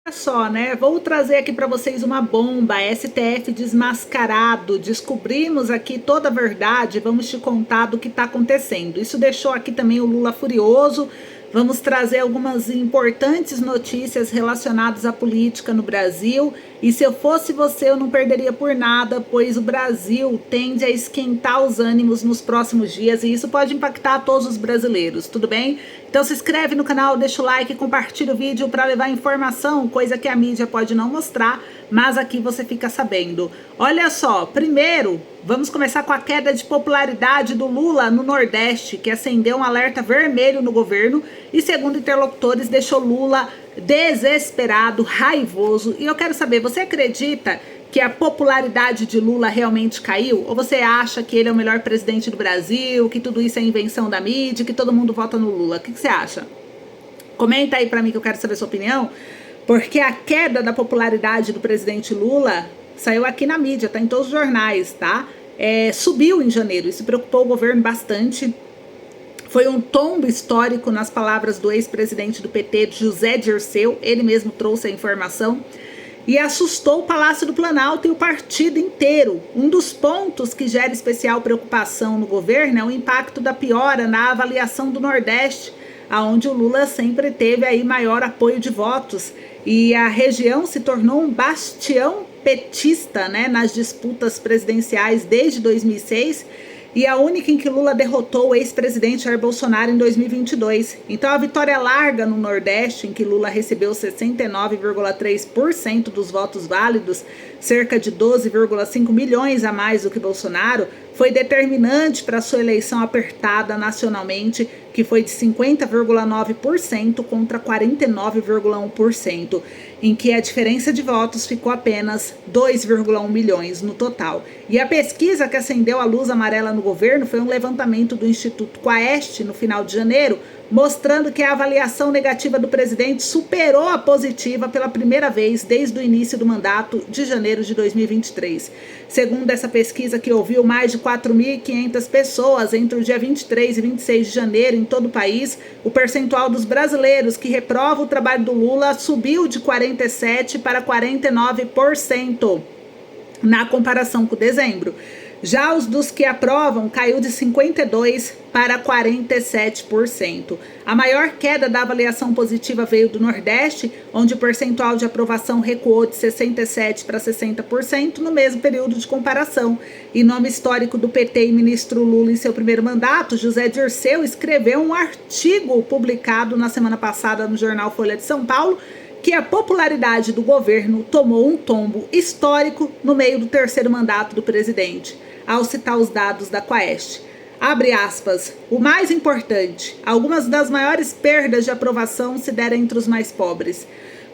Olha só, né? Vou trazer aqui para vocês uma bomba, STF desmascarado. Descobrimos aqui toda a verdade, vamos te contar do que está acontecendo. Isso deixou aqui também o Lula furioso. Vamos trazer algumas importantes notícias relacionadas à política no Brasil. E se eu fosse você, eu não perderia por nada, pois o Brasil tende a esquentar os ânimos nos próximos dias e isso pode impactar todos os brasileiros, tudo bem? Então se inscreve no canal, deixa o like, compartilha o vídeo para levar informação, coisa que a mídia pode não mostrar, mas aqui você fica sabendo. Olha só, primeiro, vamos começar com a queda de popularidade do Lula no Nordeste, que acendeu um alerta vermelho no governo e, segundo interlocutores, deixou Lula desesperado, raivoso. E eu quero saber, você acredita que a popularidade de Lula realmente caiu? Ou você acha que ele é o melhor presidente do Brasil, que tudo isso é invenção da mídia, que todo mundo vota no Lula? O que você acha? Comenta aí pra mim que eu quero saber a sua opinião, porque a queda da popularidade do presidente Lula saiu aqui na mídia, tá em todos os jornais, tá? Subiu em janeiro, isso preocupou o governo bastante. Foi um tombo histórico, nas palavras do ex-presidente do PT, José Dirceu, ele mesmo trouxe a informação, e assustou o Palácio do Planalto e o partido inteiro. Um dos pontos que gera especial preocupação no governo é o impacto da piora na avaliação do Nordeste, onde o Lula sempre teve aí maior apoio de votos, e a região se tornou um bastião petista, né, nas disputas presidenciais desde 2006, e a única em que Lula derrotou o ex-presidente Jair Bolsonaro em 2022. Então a vitória larga no Nordeste, em que Lula recebeu 69,3% dos votos válidos, cerca de 12,5 milhões a mais do que Bolsonaro, foi determinante para sua eleição apertada nacionalmente, que foi de 50,9% contra 49,1%, em que a diferença de votos ficou apenas 2,1 milhões no total. E a pesquisa que acendeu a luz amarela no governo foi um levantamento do Instituto Quaest no final de janeiro, mostrando que a avaliação negativa do presidente superou a positiva pela primeira vez desde o início do mandato de janeiro de 2023. Segundo essa pesquisa, que ouviu mais de 4.500 pessoas entre o dia 23 e 26 de janeiro em todo o país, o percentual dos brasileiros que reprovam o trabalho do Lula subiu de 47% para 49% na comparação com dezembro. Já os dos que aprovam caiu de 52% para 47%. A maior queda da avaliação positiva veio do Nordeste, onde o percentual de aprovação recuou de 67% para 60% no mesmo período de comparação. E nome histórico do PT e ministro Lula em seu primeiro mandato, José Dirceu, escreveu um artigo publicado na semana passada no jornal Folha de São Paulo, que a popularidade do governo tomou um tombo histórico no meio do terceiro mandato do presidente, ao citar os dados da Quaest. Abre aspas, o mais importante, algumas das maiores perdas de aprovação se deram entre os mais pobres.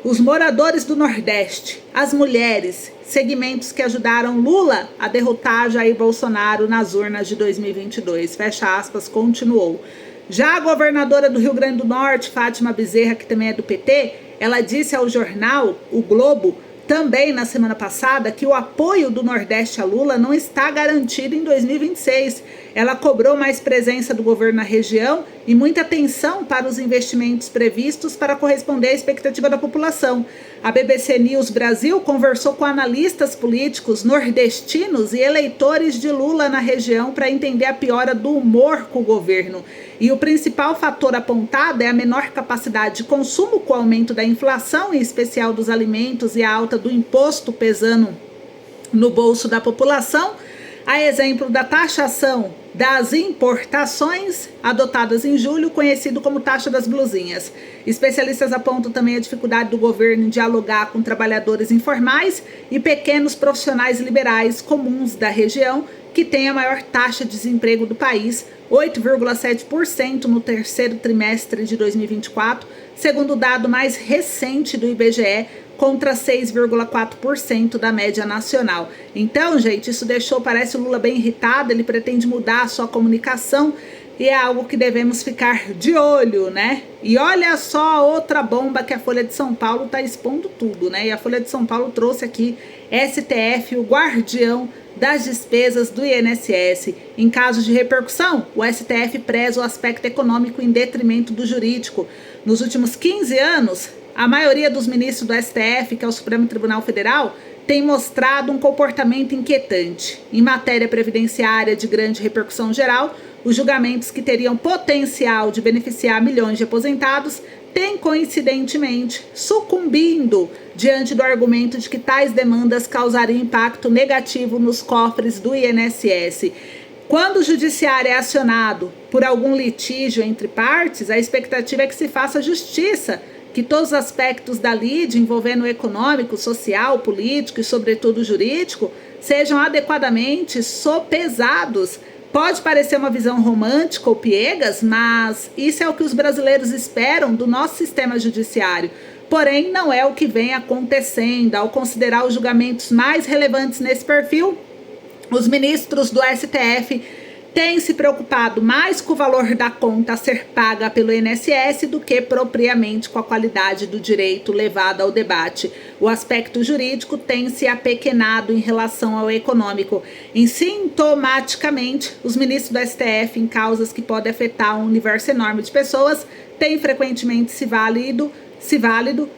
Os moradores do Nordeste, as mulheres, segmentos que ajudaram Lula a derrotar Jair Bolsonaro nas urnas de 2022, fecha aspas, continuou. Já a governadora do Rio Grande do Norte, Fátima Bezerra, que também é do PT, ela disse ao jornal O Globo, também na semana passada, que o apoio do Nordeste a Lula não está garantido em 2026. Ela cobrou mais presença do governo na região e muita atenção para os investimentos previstos para corresponder à expectativa da população. A BBC News Brasil conversou com analistas políticos nordestinos e eleitores de Lula na região para entender a piora do humor com o governo. E o principal fator apontado é a menor capacidade de consumo com o aumento da inflação, em especial dos alimentos, e a alta do imposto pesando no bolso da população, a exemplo da taxação das importações adotadas em julho, conhecido como taxa das blusinhas. Especialistas apontam também a dificuldade do governo em dialogar com trabalhadores informais e pequenos profissionais liberais comuns da região, que tem a maior taxa de desemprego do país, 8,7% no terceiro trimestre de 2024, segundo o dado mais recente do IBGE, contra 6,4% da média nacional. Então, gente, isso parece o Lula bem irritado, ele pretende mudar a sua comunicação e é algo que devemos ficar de olho, né? E olha só a outra bomba que a Folha de São Paulo está expondo tudo, né? E a Folha de São Paulo trouxe aqui STF, o guardião das despesas do INSS. Em casos de repercussão, o STF preza o aspecto econômico em detrimento do jurídico. Nos últimos 15 anos, A maioria dos ministros do STF, que é o Supremo Tribunal Federal, tem mostrado um comportamento inquietante. Em matéria previdenciária de grande repercussão geral, os julgamentos que teriam potencial de beneficiar milhões de aposentados têm, coincidentemente, sucumbindo diante do argumento de que tais demandas causariam impacto negativo nos cofres do INSS. Quando o judiciário é acionado por algum litígio entre partes, a expectativa é que se faça justiça, que todos os aspectos da lide envolvendo o econômico, social, político e, sobretudo, jurídico, sejam adequadamente sopesados. Pode parecer uma visão romântica ou piegas, mas isso é o que os brasileiros esperam do nosso sistema judiciário. Porém, não é o que vem acontecendo. Ao considerar os julgamentos mais relevantes nesse perfil, os ministros do STF têm se preocupado mais com o valor da conta a ser paga pelo INSS do que propriamente com a qualidade do direito levado ao debate. O aspecto jurídico tem se apequenado em relação ao econômico. E sintomaticamente, os ministros do STF, em causas que podem afetar um universo enorme de pessoas, têm frequentemente se válido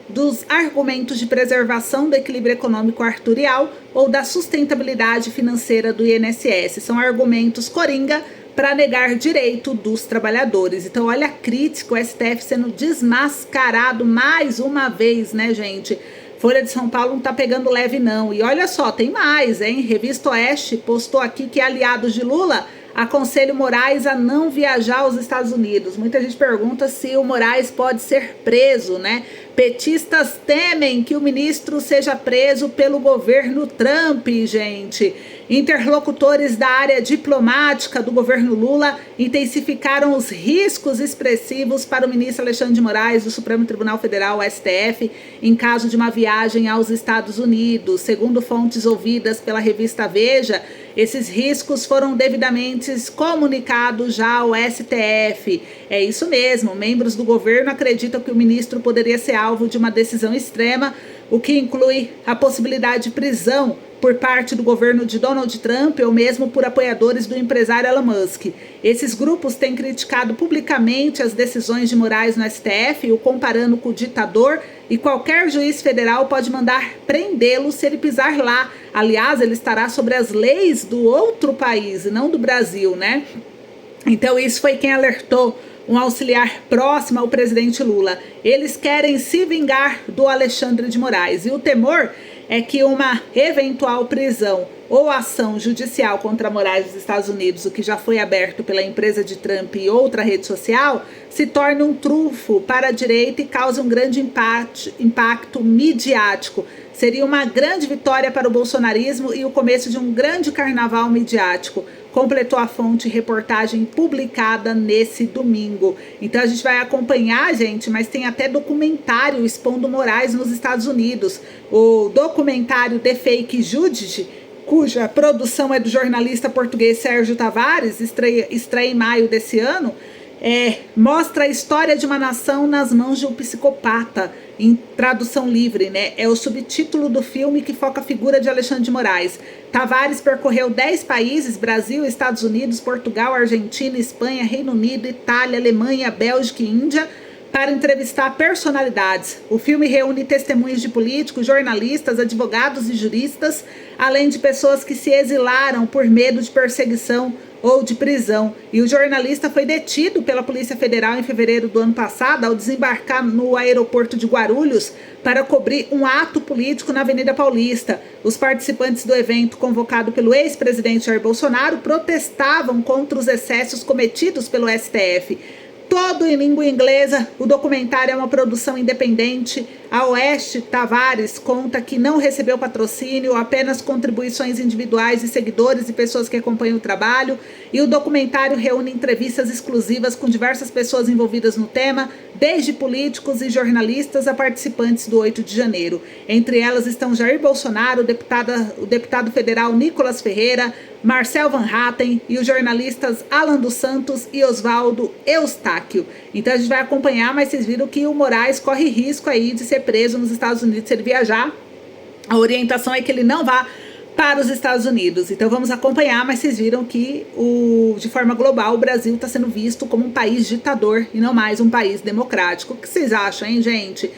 dos argumentos de preservação do equilíbrio econômico arturial ou da sustentabilidade financeira do INSS. São argumentos coringa para negar direito dos trabalhadores. Então, olha a crítica, o STF sendo desmascarado mais uma vez, né, gente? Folha de São Paulo não tá pegando leve, não. E olha só, tem mais, hein? Revista Oeste postou aqui que aliados de Lula aconselha o Moraes a não viajar aos Estados Unidos. Muita gente pergunta se o Moraes pode ser preso, né? Petistas temem que o ministro seja preso pelo governo Trump, gente. Interlocutores da área diplomática do governo Lula intensificaram os riscos expressivos para o ministro Alexandre de Moraes do Supremo Tribunal Federal, STF, em caso de uma viagem aos Estados Unidos. Segundo fontes ouvidas pela revista Veja, esses riscos foram devidamente comunicados já ao STF. É isso mesmo, membros do governo acreditam que o ministro poderia ser alvo de uma decisão extrema, o que inclui a possibilidade de prisão por parte do governo de Donald Trump ou mesmo por apoiadores do empresário Elon Musk. Esses grupos têm criticado publicamente as decisões de Moraes no STF, o comparando com o ditador, e qualquer juiz federal pode mandar prendê-lo se ele pisar lá. Aliás, ele estará sobre as leis do outro país, e não do Brasil, né? Então isso foi quem alertou um auxiliar próximo ao presidente Lula. Eles querem se vingar do Alexandre de Moraes, e o temor é que uma eventual prisão ou ação judicial contra Moraes dos Estados Unidos, o que já foi aberto pela empresa de Trump e outra rede social, se torne um trunfo para a direita e cause um grande impacto midiático. Seria uma grande vitória para o bolsonarismo e o começo de um grande carnaval midiático, completou a fonte reportagem publicada nesse domingo. Então a gente vai acompanhar, gente, mas tem até documentário expondo Moraes nos Estados Unidos. O documentário The Fake Judge, cuja produção é do jornalista português Sérgio Tavares, estreia em maio desse ano, mostra a história de uma nação nas mãos de um psicopata, em tradução livre, né? É o subtítulo do filme que foca a figura de Alexandre de Moraes. Tavares percorreu 10 países, Brasil, Estados Unidos, Portugal, Argentina, Espanha, Reino Unido, Itália, Alemanha, Bélgica e Índia, para entrevistar personalidades. O filme reúne testemunhos de políticos, jornalistas, advogados e juristas, além de pessoas que se exilaram por medo de perseguição ou de prisão. E o jornalista foi detido pela Polícia Federal em fevereiro do ano passado ao desembarcar no aeroporto de Guarulhos para cobrir um ato político na Avenida Paulista. Os participantes do evento, convocado pelo ex-presidente Jair Bolsonaro, protestavam contra os excessos cometidos pelo STF. Todo em língua inglesa, o documentário é uma produção independente. A Oeste Tavares conta que não recebeu patrocínio, apenas contribuições individuais de seguidores e pessoas que acompanham o trabalho. E o documentário reúne entrevistas exclusivas com diversas pessoas envolvidas no tema, desde políticos e jornalistas a participantes do 8 de janeiro. Entre elas estão Jair Bolsonaro, o deputado federal Nicolas Ferreira, Marcel Van Hatten e os jornalistas Alan dos Santos e Oswaldo Eustáquio. Então a gente vai acompanhar, mas vocês viram que o Moraes corre risco aí de ser preso nos Estados Unidos se ele viajar. A orientação é que ele não vá para os Estados Unidos. Então vamos acompanhar, mas vocês viram que de forma global o Brasil está sendo visto como um país ditador e não mais um país democrático. O que vocês acham, hein, gente?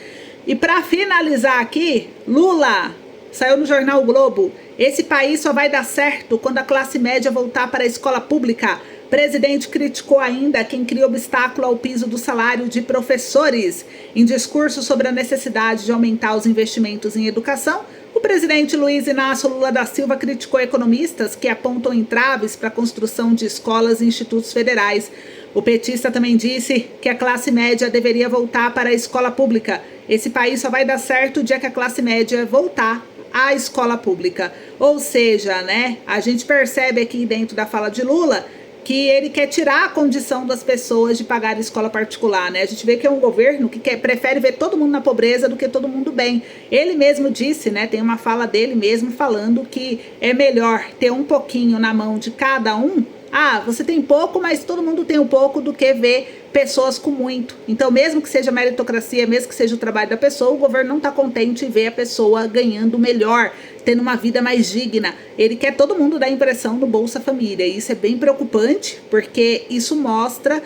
E para finalizar aqui, Lula saiu no jornal o Globo. Esse país só vai dar certo quando a classe média voltar para a escola pública. Presidente criticou ainda quem cria obstáculo ao piso do salário de professores. Em discurso sobre a necessidade de aumentar os investimentos em educação, o presidente Luiz Inácio Lula da Silva criticou economistas que apontam entraves para a construção de escolas e institutos federais. O petista também disse que a classe média deveria voltar para a escola pública. Esse país só vai dar certo o dia que a classe média voltar à escola pública. Ou seja, né, a gente percebe aqui dentro da fala de Lula que ele quer tirar a condição das pessoas de pagar escola particular, né? A gente vê que é um governo que prefere ver todo mundo na pobreza do que todo mundo bem. Ele mesmo disse, né? Tem uma fala dele mesmo falando que é melhor ter um pouquinho na mão de cada um. Ah, você tem pouco, mas todo mundo tem um pouco, do que ver pessoas com muito. Então, mesmo que seja meritocracia, mesmo que seja o trabalho da pessoa, o governo não está contente em ver a pessoa ganhando melhor, tendo uma vida mais digna. Ele quer todo mundo dar impressão no Bolsa Família. E isso é bem preocupante, porque isso mostra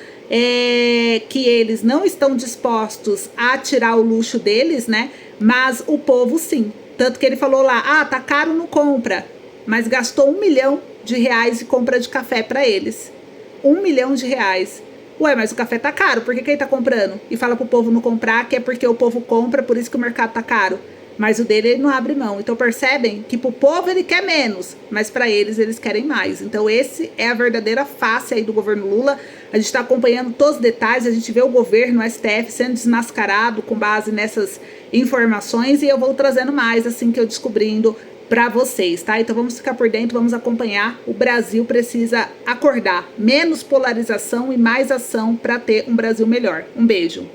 que eles não estão dispostos a tirar o luxo deles, né? Mas o povo sim. Tanto que ele falou lá, tá caro, não compra. Mas gastou R$1 milhão de compra de café para eles. R$1 milhão. Ué, mas o café tá caro, por que ele tá comprando? E fala pro povo não comprar, que é porque o povo compra, por isso que o mercado tá caro. Mas o dele, ele não abre mão. Então percebem que pro povo ele quer menos, mas para eles querem mais. Então esse é a verdadeira face aí do governo Lula. A gente está acompanhando todos os detalhes, a gente vê o governo, o STF sendo desmascarado com base nessas informações, e eu vou trazendo mais assim que eu descobrindo para vocês, tá? Então vamos ficar por dentro, vamos acompanhar. O Brasil precisa acordar, menos polarização e mais ação para ter um Brasil melhor. Um beijo.